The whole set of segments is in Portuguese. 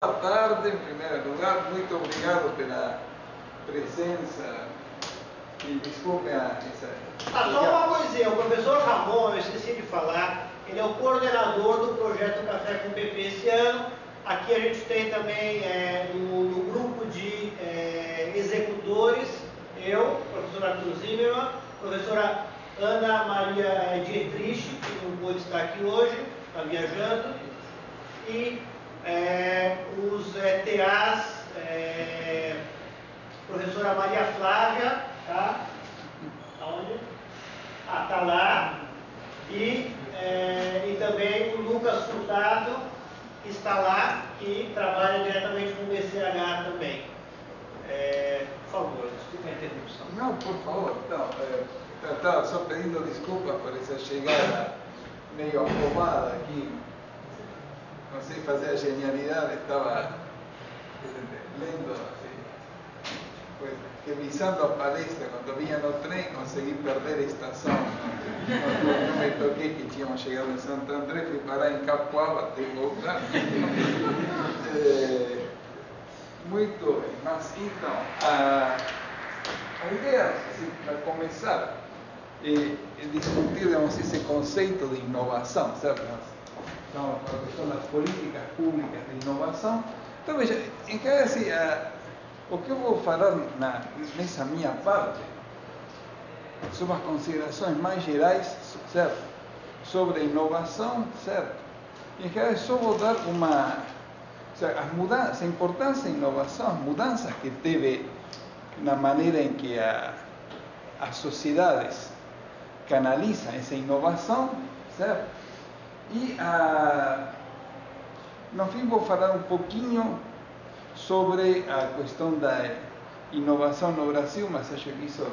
Boa tarde, em primeiro lugar, muito obrigado pela presença e desculpe essa... Só uma coisinha, o professor Ramon, eu esqueci de falar, ele é o coordenador do projeto Café com PP esse ano. Aqui a gente tem também no grupo de executores, eu, professor Arthur Zimmermann, professora Ana Maria Dietrich, que não pôde estar aqui hoje, está viajando, e os TAs, professora Maria Flávia, tá? Aonde? Ah, tá lá. E também o Lucas Furtado está lá, que trabalha diretamente com o BCH também. Por favor, desculpa a interrupção. Não, por favor. Não, estava só pedindo desculpas por essa chegada meio afobada aqui. Não sei fazer a genialidade, estava lendo assim, revisando a palestra, quando vinha no trem, consegui perder a estação. Não me toquei que tínhamos chegado em Santo André, fui parar em Capuava, tenho que voltar. Muito bem, mas então, a ideia, assim, para começar, é discutir, digamos, esse conceito de inovação, certo? Então, a questão das políticas públicas de inovação. Então, veja, em que assim, o que eu vou falar nessa minha parte são as considerações mais gerais, certo? Sobre a inovação, certo? E em que só vou dar as mudanças, a importância da inovação, as mudanças que teve na maneira em que as sociedades canalizam essa inovação, certo? E, no fim, vou falar um pouquinho sobre a questão da inovação no Brasil, mas acho que isso,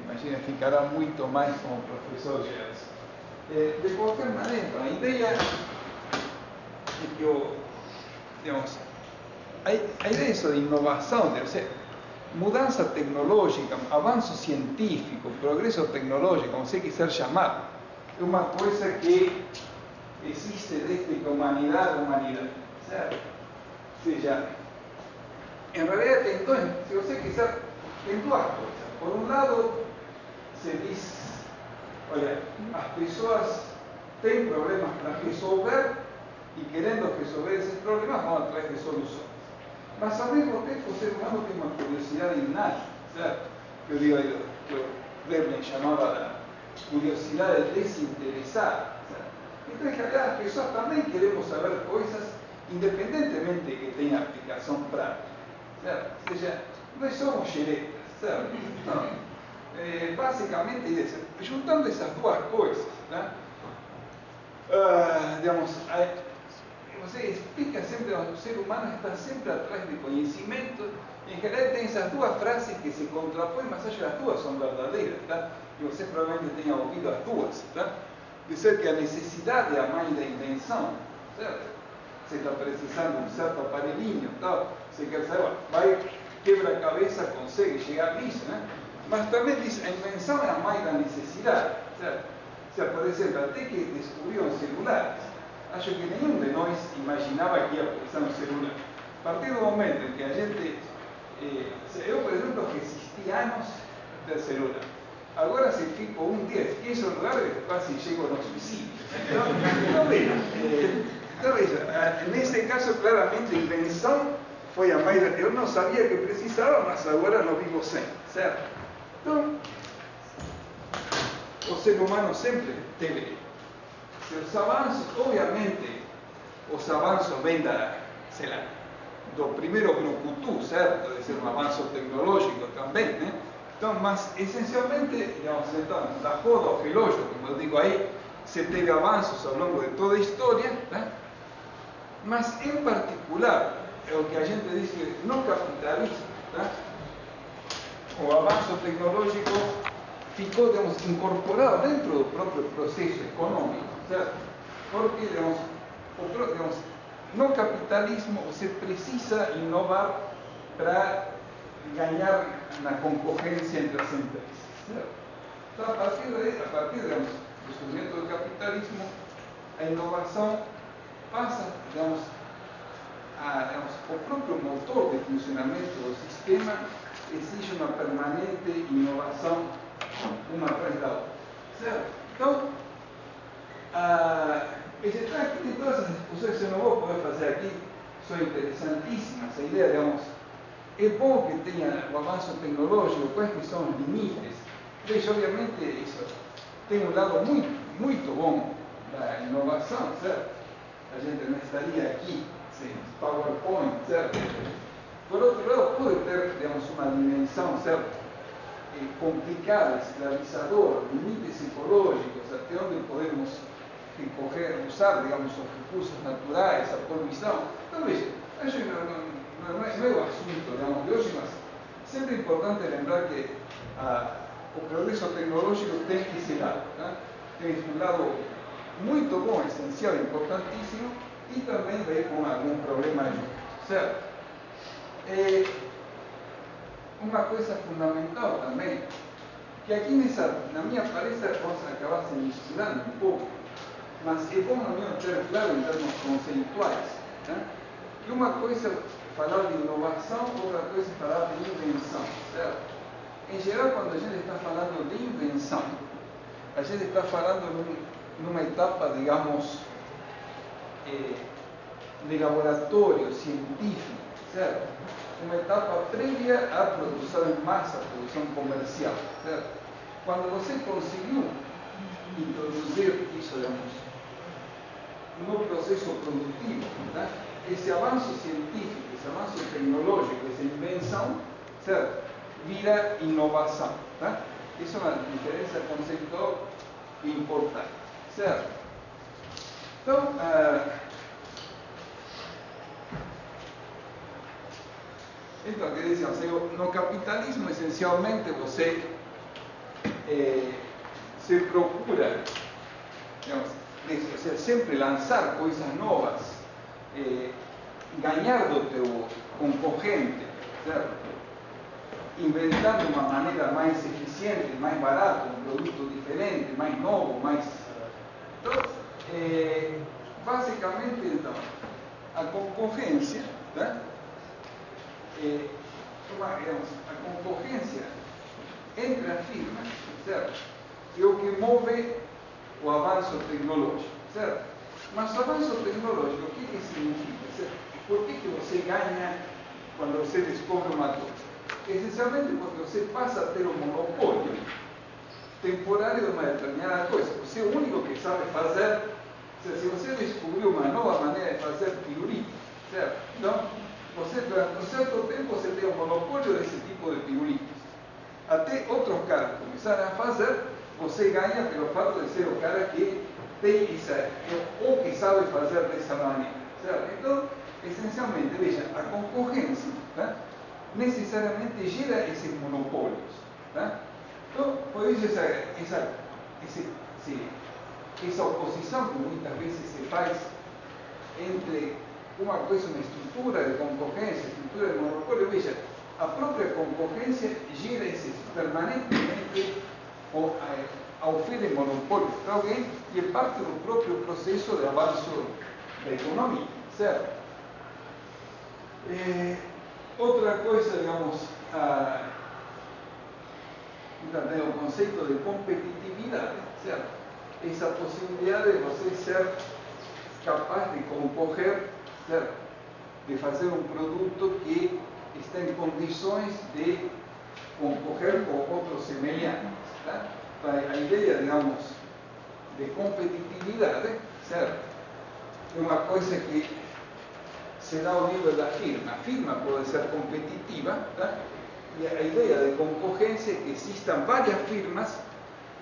imagina, ficará muito mais com o professor Gerson. De qualquer maneira, a ideia é que digamos, a ideia de inovação, deve ser mudança tecnológica, avanço científico, progresso tecnológico, como você quiser chamar, é uma coisa que existe desde que a humanidade, certo? Ou seja, em realidade tem dois, se você quiser, tem duas coisas. Por um lado, se diz, olha, as pessoas têm problemas para resolver e querendo resolver esses problemas vão atrás de soluções. Mas ao mesmo tempo o ser humano tem uma curiosidade inata, certo? Que eu digo, que o Veblen chamava da curiosidade desinteresada, certo? Então, em realidade, as pessoas também queremos saber coisas independentemente de que tenha aplicação prática, certo? Ou seja, nós somos xeretas, certo? Então, basicamente, juntando essas duas coisas, né? Digamos, você explica sempre, o ser humano está sempre atrás de conhecimento. Em geral tem essas duas frases que se contrapõem, mas acho que as duas são verdadeiras, tá? E você provavelmente tenha ouvido as duas, tá? Dizer que a necessidade é a mãe da invenção, certo? Você está precisando de um certo aparelhinho, tal, você quer saber, vai, quebra a cabeça, consegue chegar nisso, né? Mas também diz, a invenção é a mãe da necessidade, certo? O sea, por exemplo, até que descobriram celulares, acho que nenhum de nós imaginava que ia precisar um celular. A partir do momento em que a gente... eu, por exemplo, resisti anos del celular. Agora, se fico um dia, fiquei celular, quase chego no suicídio. Então, veja, nesse caso, claramente, a invenção foi a mãe da... Eu não sabia que precisava, mas agora não vivo sem, certo? Então, o ser humano sempre teve seus avanços. Obviamente, os avanços vêm sei lá, do primeiro brucutu, certo? Deve ser um avanço tecnológico também, né? Então, mas essencialmente, digamos, então, da roda ao relógio, como eu digo aí, se teve avanços ao longo de toda a história, né? Mas em particular, é o que a gente diz que no capitalismo, né? O avanço tecnológico ficou, digamos, incorporado dentro do próprio processo econômico, certo? Porque, digamos, no capitalismo você precisa inovar para ganhar na concorrência entre as empresas, certo? Então, a partir digamos, do surgimento do capitalismo, a inovação passa, digamos, o próprio motor de funcionamento do sistema exige uma permanente inovação uma atrás da outra. Certo? Então, aqui tem todas as discussões que eu não vou poder fazer aqui, são interessantíssimas. A ideia, digamos, é bom que tenha o avanço tecnológico, quais que são os limites. Veja, obviamente, isso tem um lado muito bom da inovação, certo? A gente não estaria aqui sem PowerPoint, certo? Por outro lado, pode ter, digamos, uma dimensão, certo? Complicada, escravizadora, limites psicológicos, até onde podemos usar, digamos, os recursos naturais, a poluição. Então, veja, acho que não é o assunto, digamos, de hoje, mas sempre é importante lembrar que o progresso tecnológico tem esse lado, né? Tem um lado muito bom, essencial, importantíssimo, e também vem com algum problema junto, certo? Uma coisa fundamental também, que aqui na minha palestra posso acabar se misturando um pouco, mas é bom, na minha ter claro em termos conceituais, né? Que uma coisa é falar de inovação, outra coisa é falar de invenção, certo? Em geral, quando a gente está falando de invenção, a gente está falando numa etapa, digamos, de laboratório científico, certo? Uma etapa prévia à produção em massa, à produção comercial, certo? Quando você conseguiu introduzir isso, digamos, no processo produtivo, né? Esse avanço científico, esse avanço tecnológico, essa invenção, certo? Vira inovação, tá? Isso é uma diferença conceitual importante, certo? Então, quer dizer, no capitalismo, essencialmente, você se procura, digamos, sempre lançar coisas novas, ganhar do teu concorrente, certo? Inventando uma maneira mais eficiente, mais barata, um produto diferente, mais novo, mais... Então, basicamente, então, a concorrência, né? A concorrência entre as firmas, certo? É o que move o avanço tecnológico, certo? Mas o avanço tecnológico, o que significa, certo? Por que você ganha quando você descobre uma coisa? Essencialmente porque você passa a ter um monopólio temporário de uma determinada coisa. Você é o único que sabe fazer. Se você descobriu uma nova maneira de fazer pirulito, certo? Então, você, durante um certo tempo, você tem um monopólio desse tipo de pirulitos. Até outros caras começarem a fazer, você ganha pelo fato de ser o cara que tem isso, ou que sabe fazer dessa maneira, certo? Então, essencialmente, veja, a concorrência, né, necessariamente gera esses monopólios, né? Então, por isso essa oposição que muitas vezes se faz entre uma coisa, uma estrutura de concorrência, estrutura de monopólio, veja, a própria concorrência gera permanentemente ao fim de monopólio para alguém e é parte do próprio processo de avanço da economia, certo? Outra coisa, digamos, também o conceito de competitividade, certo? Essa possibilidade de você ser capaz de concorrer, certo? De fazer um produto que está em condições de concorrer com outros semelhantes, tá? A ideia, digamos, de competitividade, certo? É uma coisa que se dá ao nível da firma. A firma pode ser competitiva, tá? E a ideia de concorrência é que existam várias firmas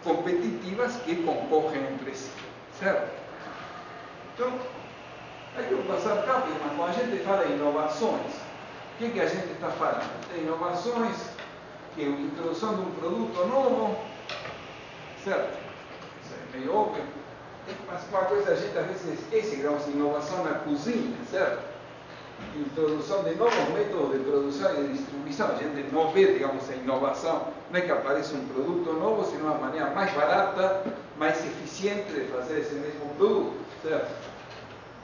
competitivas que concorrem entre si, certo? Então, aqui eu vou passar rápido, mas quando a gente fala em inovações, o que a gente está falando? De inovações, que é a introdução de um produto novo, certo? Isso é meio óbvio. Mas uma coisa a gente às vezes esquece, digamos, inovação na cozinha, certo? Introdução de novos métodos de produção e de distribuição. A gente não vê, digamos, a inovação, não é que aparece um produto novo, sino uma maneira mais barata, mais eficiente de fazer esse mesmo produto, certo?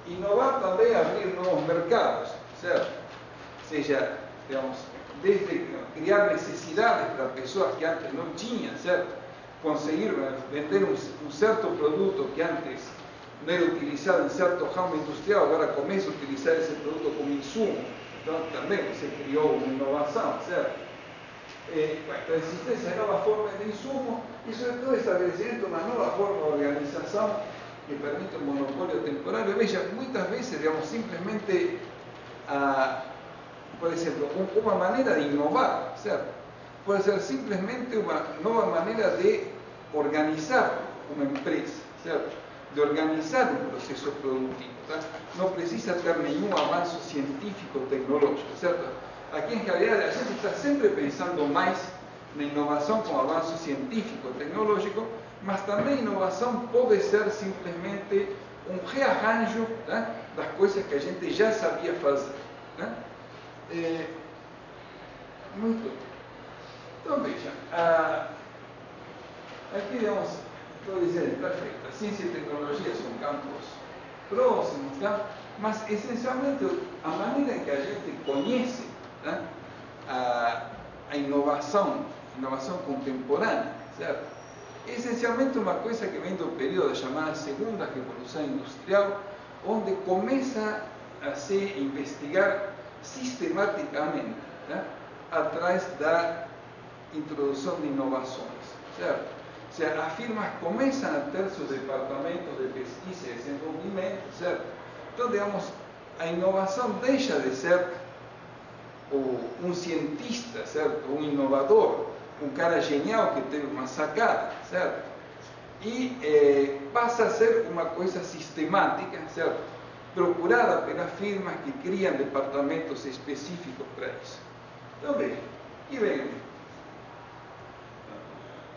Inovar também é abrir novos mercados. certo? Ou seja, digamos, desde criar necessidades para pessoas que antes não tinham, certo? Conseguir vender um certo produto que antes não era utilizado em certo ramo industrial, agora começa a utilizar esse produto como insumo. Então, também você criou uma inovação, certo? Então, existe essa nova forma de insumo e, sobretudo, estabelecendo uma nova forma de organização que permite um monopólio temporário. Veja, muitas vezes, digamos, simplesmente, por exemplo, uma maneira de inovar, certo? Pode ser simplesmente uma nova maneira de organizar uma empresa, certo? De organizar um processo produtivo, tá? Não precisa ter nenhum avanço científico tecnológico, certo? Aqui, em realidade, a gente está sempre pensando mais na inovação como avanço científico tecnológico, mas também inovação pode ser simplesmente um rearranjo, tá, das coisas que a gente já sabia fazer. Tá? Muito. Então, veja, aqui, digamos, estou dizendo, perfeito, a ciência e tecnologia são campos próximos, tá? Mas, essencialmente, a maneira em que a gente conhece, tá, a inovação contemporânea, certo? É essencialmente uma coisa que vem do período chamada Segunda Revolução Industrial, onde começa a se investigar sistematicamente, tá, atrás da introdução de inovações, certo? Ou seja, as firmas começam a ter seus departamentos de pesquisa e desenvolvimento, certo? Então, digamos, a inovação deixa de ser um cientista, certo? Um inovador, um cara genial que teve uma sacada, certo? E passa a ser uma coisa sistemática, certo? Procurada pelas firmas que criam departamentos específicos para isso. Então, veja, e vem,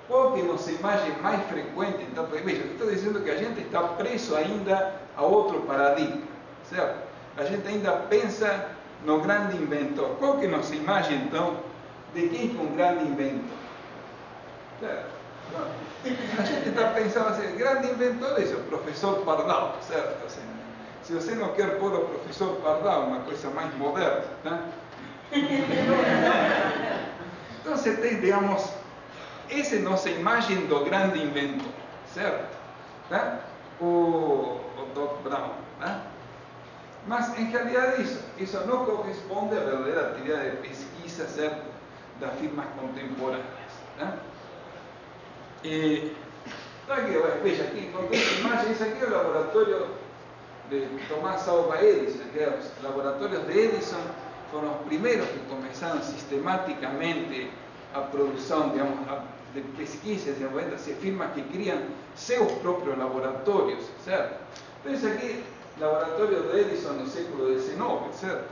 qual que é a nossa imagem mais frequente? Então, veja, eu estou dizendo que a gente está preso ainda a outro paradigma, certo? A gente ainda pensa no grande inventor. Qual que é a nossa imagem, então, de quem é um grande inventor? Certo? A gente está pensando assim, grande inventor é o professor Pardal, certo? Assim, se você não quer pôr o professor Pardal, uma coisa mais moderna, tá? Então você tem, digamos, essa é a nossa imagem do grande inventor, certo? Tá? O Doc Brown, tá? Mas, em realidade, isso não corresponde à verdadeira atividade de pesquisa, certo? Das firmas contemporâneas. Tá? Então, aqui, veja, aqui encontrei essa imagem. Isso aqui é o laboratório de Thomas Alva Edison. Os laboratórios de Edison foram os primeiros que começaram sistematicamente a produção, digamos, de pesquisas, de firmas que criam seus próprios laboratórios, certo? Então, isso aqui, laboratório de Edison no século XIX, certo?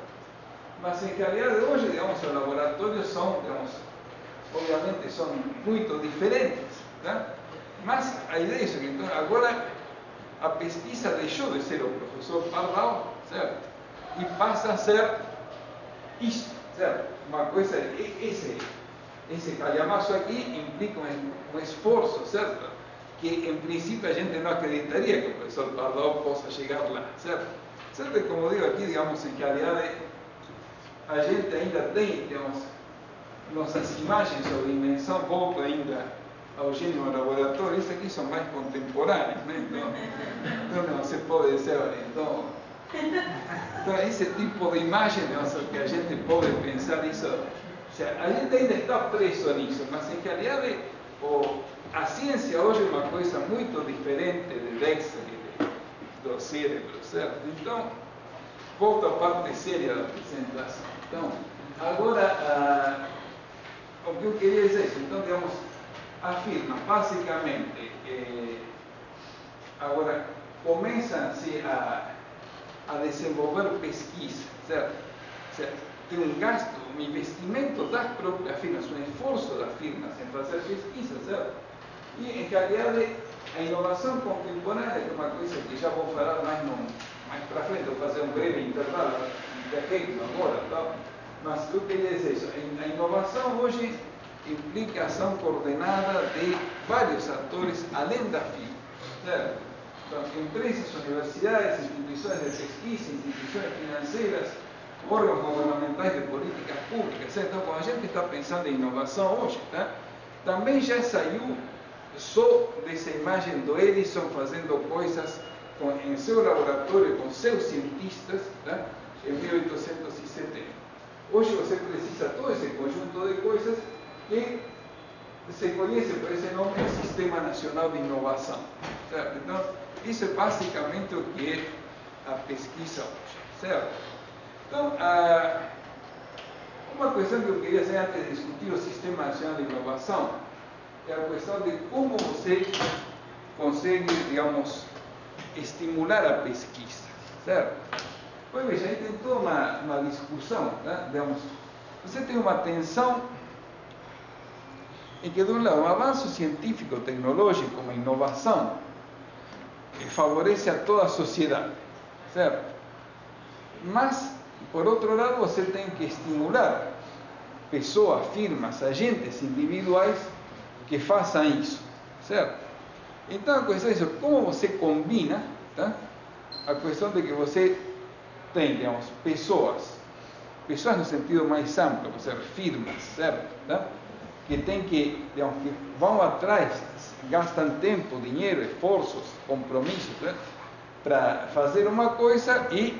Mas, em realidade, hoje, digamos, os laboratórios são, digamos, obviamente, são muito diferentes, tá? Mas a ideia é isso, que então, agora a pesquisa deixou de ser o professor Pardal, certo? E passa a ser isso, certo? Uma coisa, esse calhamaço aqui implica um esforço, certo? Que, em princípio, a gente não acreditaria que o professor Pardal possa chegar lá, certo? Certo? Como digo aqui, digamos, em realidade, a gente ainda tem, digamos, nossas imagens sobre dimensão voltam ainda ao gênio laboratório. Isso aqui são mais contemporâneos, né? Então você pode dizer, olha, então esse tipo de imagem, que a gente pode pensar isso, ou seja, a gente ainda está preso nisso, mas em realidade a ciência hoje é uma coisa muito diferente de Dexter e do cérebro, certo? Então, volto à parte séria da apresentação. Então, agora, o que eu queria dizer é isso. Então, digamos, afirma basicamente que agora começam-se a desenvolver pesquisa, certo? Tem um gasto, um investimento das próprias firmas, um esforço das firmas em fazer pesquisa, certo? E, em realidade, a inovação contemporânea é uma coisa que já vou falar mais para frente, vou fazer um breve intervalo de efeito agora, tá? Mas eu queria dizer isso, a inovação hoje implica ação coordenada de vários atores além da firma, certo? Então, empresas, universidades, instituições de pesquisa, instituições financeiras, órgãos governamentais de políticas públicas. Então, quando a gente está pensando em inovação hoje, tá? Também já saiu só dessa imagem do Edison fazendo coisas em seu laboratório com seus cientistas, tá? Em 1870. Hoje você precisa todo esse conjunto de coisas que se conhece por esse nome, Sistema Nacional de Inovação. Certo? Então, isso é basicamente o que é a pesquisa hoje. Certo? Então, uma questão que eu queria dizer antes de discutir o Sistema Nacional de Inovação é a questão de como você consegue, digamos, estimular a pesquisa. Certo? Pois veja, aí tem toda uma discussão, né? Digamos, você tem uma tensão em que, de um lado, o avanço científico, tecnológico, uma inovação, favorece a toda a sociedade, certo? Mas, por outro lado, você tem que estimular pessoas, firmas, agentes individuais que façam isso, certo? Então, a questão é isso, como você combina, tá? A questão de que você tem, digamos, pessoas no sentido mais amplo, ou seja, firmas, certo? Tá? Que tem que, digamos, que vão atrás, gastam tempo, dinheiro, esforços, compromissos, né, para fazer uma coisa e,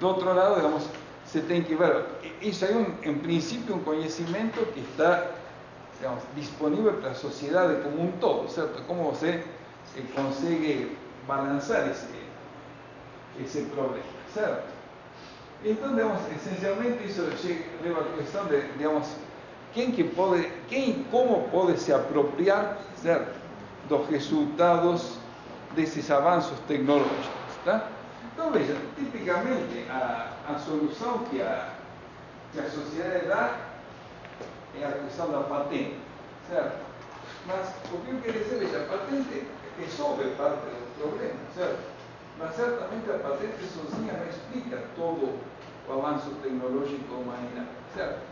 do outro lado, digamos, você tem que ver, isso aí em princípio um conhecimento que está, digamos, disponível para a sociedade como um todo, certo? Como você consegue balançar esse problema, certo? Então, digamos, essencialmente isso leva à questão de, digamos, quem e como pode se apropriar, certo, dos resultados desses avanços tecnológicos, tá? Então, veja, tipicamente a solução que a sociedade dá é a questão da patente, certo? Mas o que eu queria dizer, veja, a patente resolve parte do problema, certo? Mas certamente a patente sozinha não explica todo o avanço tecnológico da humanidade, certo?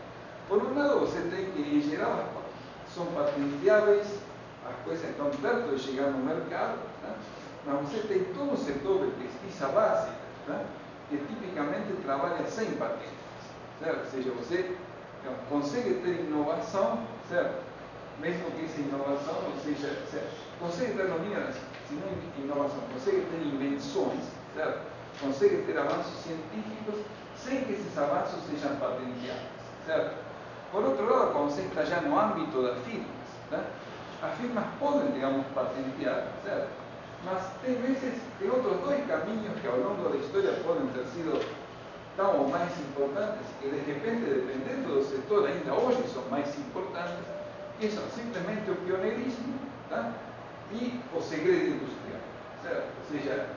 Por um lado, você tem que, em geral, são patenteáveis, as coisas estão perto de chegar no mercado, tá? Mas você tem todo o setor de pesquisa básica, tá? Que tipicamente trabalha sem patentes, certo? Ou seja, você consegue ter inovação, certo? Mesmo que essa inovação não seja, certo? Consegue ter, não inovação, consegue ter invenções, certo? Consegue ter avanços científicos sem que esses avanços sejam patenteados, certo? Por outro lado, quando você está já no âmbito das firmas, tá? As firmas podem, digamos, patentear, certo? Mas tem outros dois caminhos que ao longo da história podem ter sido tão ou mais importantes, que de repente, dependendo do setor, ainda hoje são mais importantes, que são simplesmente o pioneirismo, tá? E o segredo industrial, certo? Ou seja,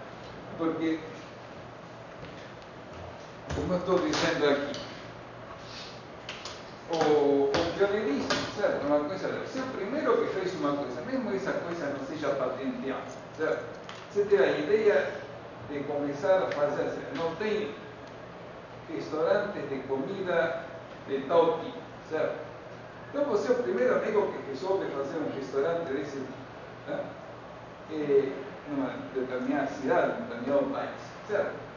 porque, como eu estou dizendo aqui, o pioneirismo, certo? Uma coisa, se o primeiro que fez uma coisa, mesmo essa coisa não seja patenteada, certo? Você tem a ideia de começar a fazer, não tem restaurantes de comida de tal tipo, certo? Então você é o primeiro amigo que resolve fazer um restaurante desse tipo, né? Numa determinada cidade, num determinado país, certo?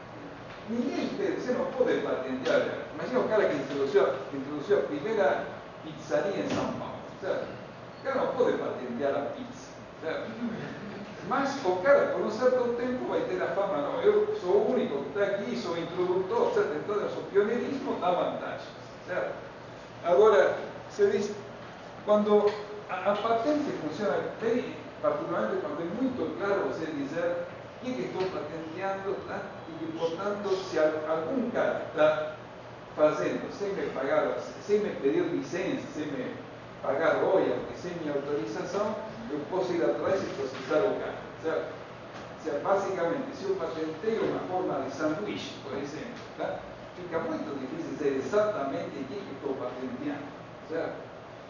Ninguém tem, você não pode patentear. Imagina o cara que introduziu a primeira pizzaria em São Paulo, certo? O cara não pode patentear a pizza, certo? Mas o cara, por um certo tempo, vai ter a fama, não, eu sou o único que está aqui, sou o introdutor, certo? Então, o pioneirismo dá vantagem, certo? Agora, você diz, quando a patente funciona bem, particularmente quando é muito claro você dizer o que estou patenteando, tá? E que, portanto, se algum cara está fazendo sem me pagar, sem me pedir licença, sem me pagar royalties, sem minha autorização, eu posso ir atrás e processar o cara, certo? Se, basicamente, se eu patenteio uma forma de sanduíche, por exemplo, tá? Fica muito difícil dizer exatamente o que estou patenteando, certo?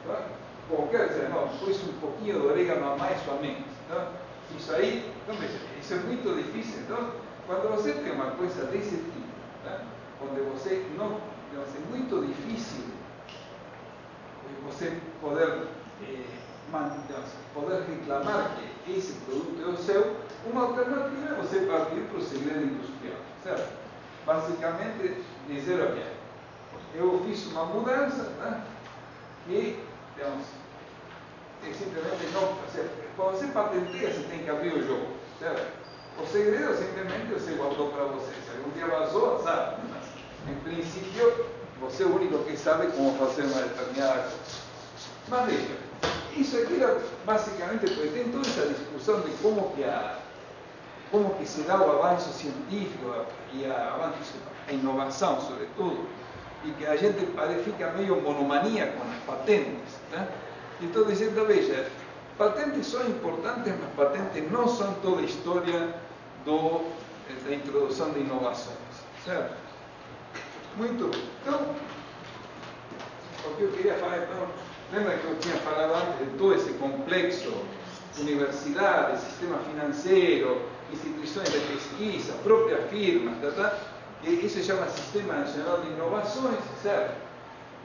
Tá? Qualquer dizer, não, pus um pouquinho de orégano a mais ou a menos. Então, isso aí, então, isso é muito difícil. Então, quando você tem uma coisa desse tipo, tá? Onde você não, é muito difícil você poder reclamar que esse produto é o seu, uma alternativa é você partir para o segredo industrial, certo? basicamente dizer, olha, eu fiz uma mudança, né? E, digamos, simplesmente não, quando você patenteia, você tem que abrir o jogo, certo? O segredo simplesmente você guardou para você. Se algum dia vazou, sabe? Mas, em princípio, você é o único que sabe como fazer uma determinada coisa. Mas veja, isso aqui basicamente porque tem toda essa discussão de como que se dá o avanço científico e a inovação, sobretudo, e que a gente fica meio monomania com as patentes. Né? E estou dizendo, veja, patentes são importantes, mas patentes não são toda a história da introdução de inovações. Certo? Muito bem. Então, o que eu queria falar, então, lembra que eu tinha falado antes de todo esse complexo, universidade, sistema financeiro, instituições de pesquisa, própria firma, que isso se chama Sistema Nacional de Inovações, certo?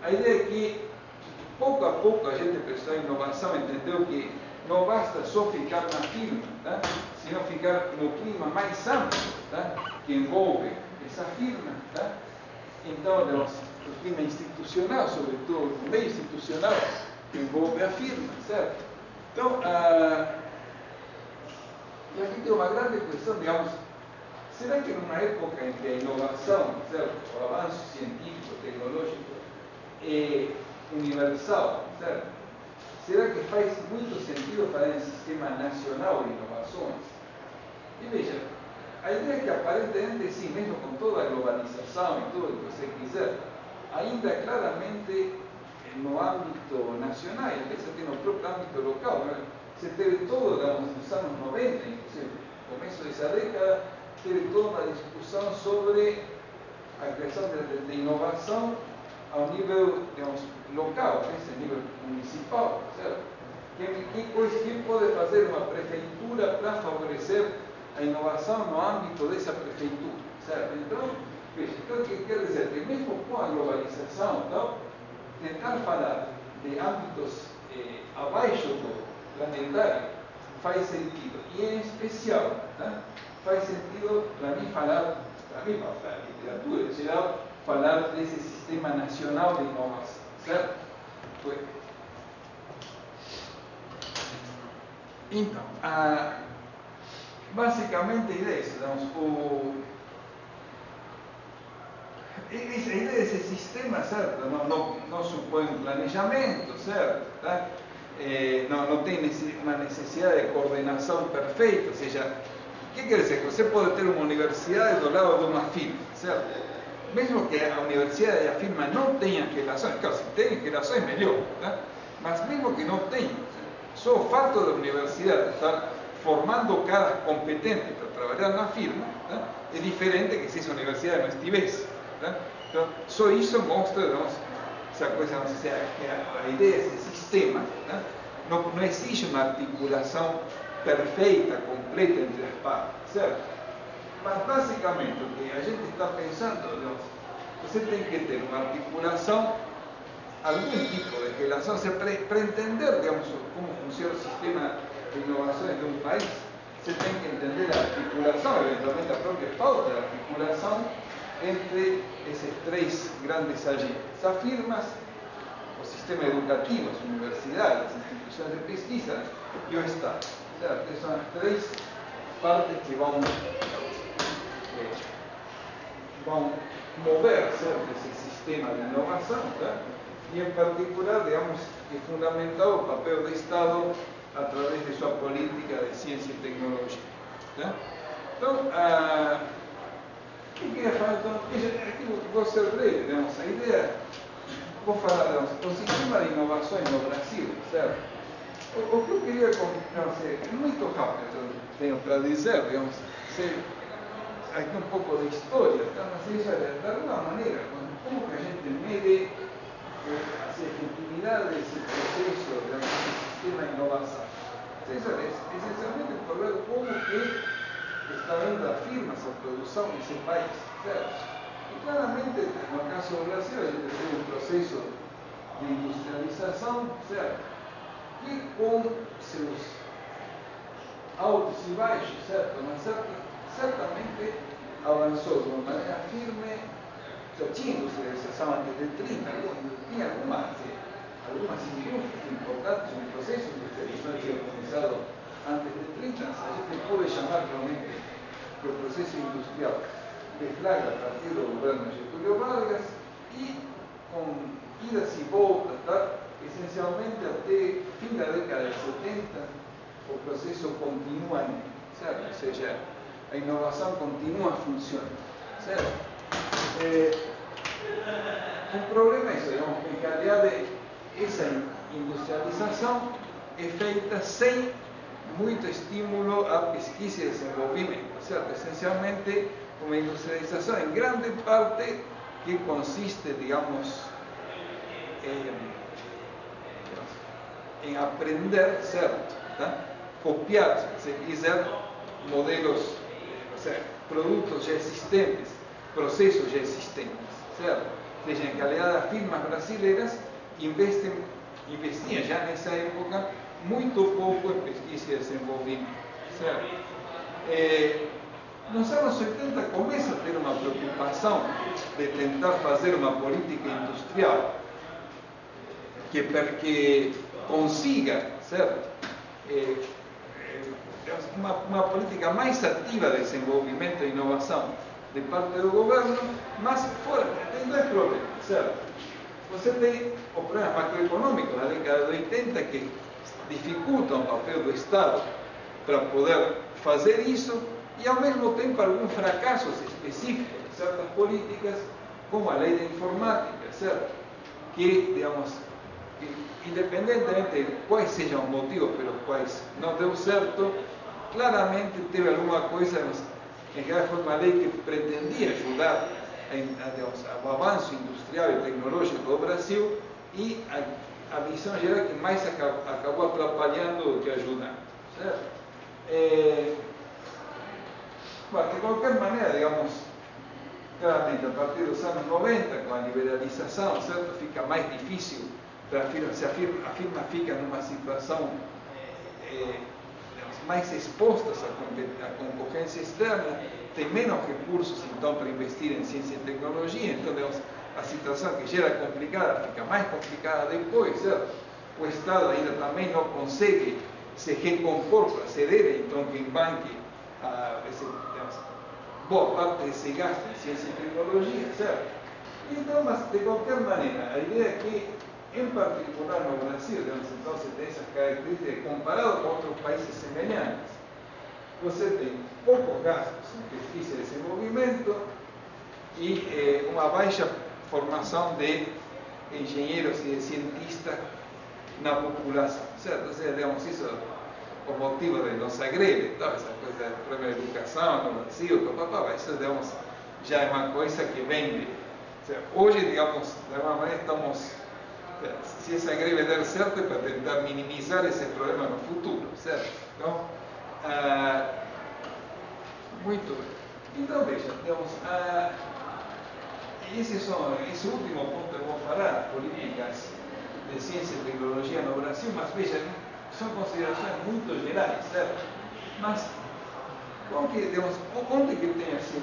A ideia é que, pouco a pouco, a gente pensou em inovação, entendeu que não basta só ficar na firma, tá? Senão ficar no clima mais amplo, tá? Que envolve essa firma. Tá? Então, o clima institucional, sobretudo o meio institucional, que envolve a firma, certo? Então, e aqui tem uma grande questão, digamos, será que numa época em que a inovação, certo? O avanço científico, tecnológico é universal, certo? Será que faz muito sentido falar em sistema nacional de inovações? E veja, a ideia é que aparentemente sim, mesmo com toda a globalização e tudo o que você quiser, ainda claramente no âmbito nacional, e até tem no próprio âmbito local, né? Você teve todo, digamos, nos anos 90, inclusive, no começo dessa década, teve toda uma discussão sobre a criação de inovação ao nível, digamos, local, esse nível municipal, certo? Quem pode fazer uma prefeitura para favorecer a inovação no âmbito dessa prefeitura, certo? Então, veja, o que quer dizer que mesmo com a globalização, então, tentar falar de âmbitos abaixo do planetário faz sentido, e em especial, tá? Faz sentido para mim falar, para a literatura em geral, falar desse sistema nacional de inovação, certo? Então, basicamente a ideia é isso, a ideia desse sistema, certo? Não supõe um planejamento, certo? Tá? Não tem uma necessidade de coordenação perfeita, ou seja, o que quer dizer? Que você pode ter uma universidade do lado de uma firma, certo? Mesmo que a universidade e a firma não tenham relações, claro, se tem relações, melhor, tá? Mas mesmo que não tenham, só o fato da universidade estar formando caras competentes para trabalhar na firma, tá? É diferente que se essa universidade não estivesse. Tá? Então, só isso mostra, digamos, essa coisa, que a ideia desse sistema, tá? Não existe uma articulação perfeita, completa entre as partes, certo? Mas, basicamente, o que a gente está pensando, digamos, você tem que ter uma articulação, algum tipo de relação, para entender, digamos, como funciona o sistema de inovações de um país, você tem que entender a articulação, eventualmente a própria falta de articulação entre esses três grandes agentes: as firmas, o sistema educativo, as universidades, as instituições de pesquisa e o Estado. Certo? Essas são as três partes que vão mover, certo, esse sistema de inovação, tá? E em particular, digamos, é fundamental o papel do Estado a través de sua política de ciência e tecnologia. Tá? Então, o que eu queria falar, então, aqui vou ser breve, digamos, a ideia, vou falar, digamos, o sistema de inovações no Brasil, certo? O que eu queria, muito rápido, eu tenho para dizer, digamos, aqui um pouco de história, então, mas isso é, de alguma maneira, como que a gente mede a efetividade desse processo, desse sistema de inovação? Essencialmente, por ver como que está vendo a firma essa produção nesse país, certo? E claramente, no caso do Brasil, a gente tem um processo de industrialização, certo? Que com seus altos e baixos, certo? Mas certamente avançou de uma maneira firme. Já tinha industrialização antes de 30, tinha algumas indústrias importantes, um processo de industrialização tinha começado antes de 30, a gente pode chamar realmente que o processo industrial deflagra a partir do governo Getúlio Vargas e com idas e voltas, tá? Essencialmente até fim da década de 70, o processo continua, certo? Ou seja, a inovação continua funcionando, certo? O problema é isso, digamos, que en realidade essa industrialização é feita sem muito estímulo à pesquisa e desenvolvimento, certo? Essencialmente, uma industrialização em grande parte que consiste, digamos, em aprender, certo? Tá? Copiar, se quiser, modelos, ou seja, produtos já existentes, processos já existentes, certo? Ou seja, em realidade, as firmas brasileiras investiam já nessa época muito pouco em pesquisa e desenvolvimento, certo? Nos anos 80 começa a ter uma preocupação de tentar fazer uma política industrial que consiga, certo? Uma política mais ativa de desenvolvimento e inovação de parte do governo, mas fora, tem dois problemas, certo? Você tem o problema macroeconômico na década de 80 que dificultam o papel do Estado para poder fazer isso e, ao mesmo tempo, alguns fracassos específicos de certas políticas, como a lei da informática, certo? Que, digamos, independentemente de quais sejam os motivos pelos quais não deu certo, claramente teve alguma coisa, em que foi uma lei que pretendia ajudar ao avanço industrial e tecnológico do Brasil e a visão geral que mais acabou atrapalhando do que ajudando, certo? De qualquer maneira, digamos, claramente, a partir dos anos 90, com a liberalização, certo? Fica mais difícil para a firma, se a firma fica numa situação mais expostas à concorrência externa, tem menos recursos, então, para investir em ciência e tecnologia, então, digamos, a situação que já era complicada fica mais complicada depois, certo? O Estado ainda também não consegue se recompor para ceder, então, quem banque boa parte desse gasto em ciência e tecnologia, certo? Então, mas, de qualquer maneira, a ideia é que, em particular no Brasil, então você tem essas características, comparado com outros países semelhantes, você tem poucos gastos em pesquisa e desenvolvimento e uma baixa formação de engenheiros e de cientistas na população, certo? Ou seja, digamos, isso é o motivo de nossa greve, toda essa coisa do problema de educação no Brasil, isso, digamos, já é uma coisa que vem de... Hoje, digamos, de alguma maneira estamos... Se essa greve der certo, é para tentar minimizar esse problema no futuro, certo? Então, muito bem. Então, veja, digamos, esse último ponto eu vou falar, políticas de ciência e tecnologia no Brasil, mas veja, são considerações muito gerais, certo? Mas, onde que tem, assim,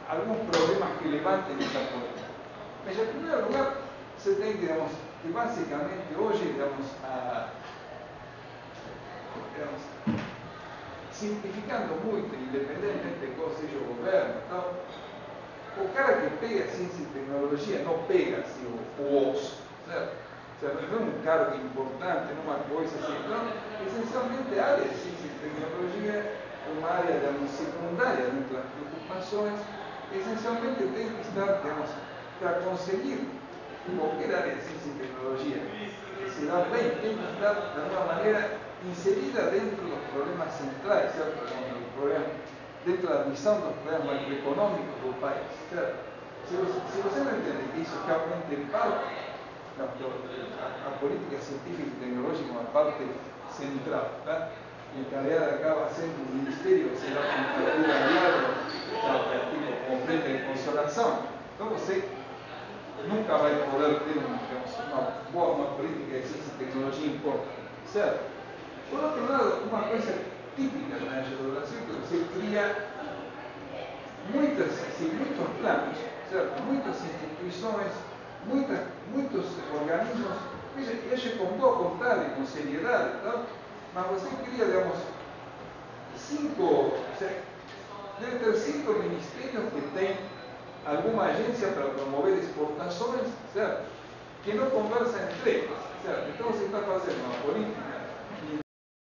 algum problema que levante essa política? Veja, em primeiro lugar, você tem, digamos, que basicamente hoje, digamos, simplificando muito, independentemente de qual seja o governo, então, o cara que pega ciência e tecnologia não pega assim, o osso, certo? Ou seja, não é um cargo importante, numa coisa assim. Então, essencialmente, a área de ciência e tecnologia é uma área, digamos, secundária dentro das preocupações, essencialmente tem que estar, digamos, para conseguir qualquer área de ciência e tecnologia que se dá bem, tem que estar, de alguma maneira, inserida dentro dos problemas centrais, certo? Dentro da visão dos problemas macroeconômicos do país, certo? Se você não entende que isso realmente é parte, a política científica e tecnológica é uma parte central, tá? E que aliás acaba sendo um ministério que será um aliado como prêmio de consolação. Então você nunca vai poder ter uma política de ciência e tecnologia importante, certo? Por outro lado, uma coisa típica do Brasil que você cria muitos planos, certo? Muitas instituições, muitos organismos, veja com boa vontade, com seriedade, tá? Mas você cria, digamos, deve ter 5 ministérios que têm alguma agência para promover exportações, certo? Que não conversam entre eles, certo? Então você está fazendo uma política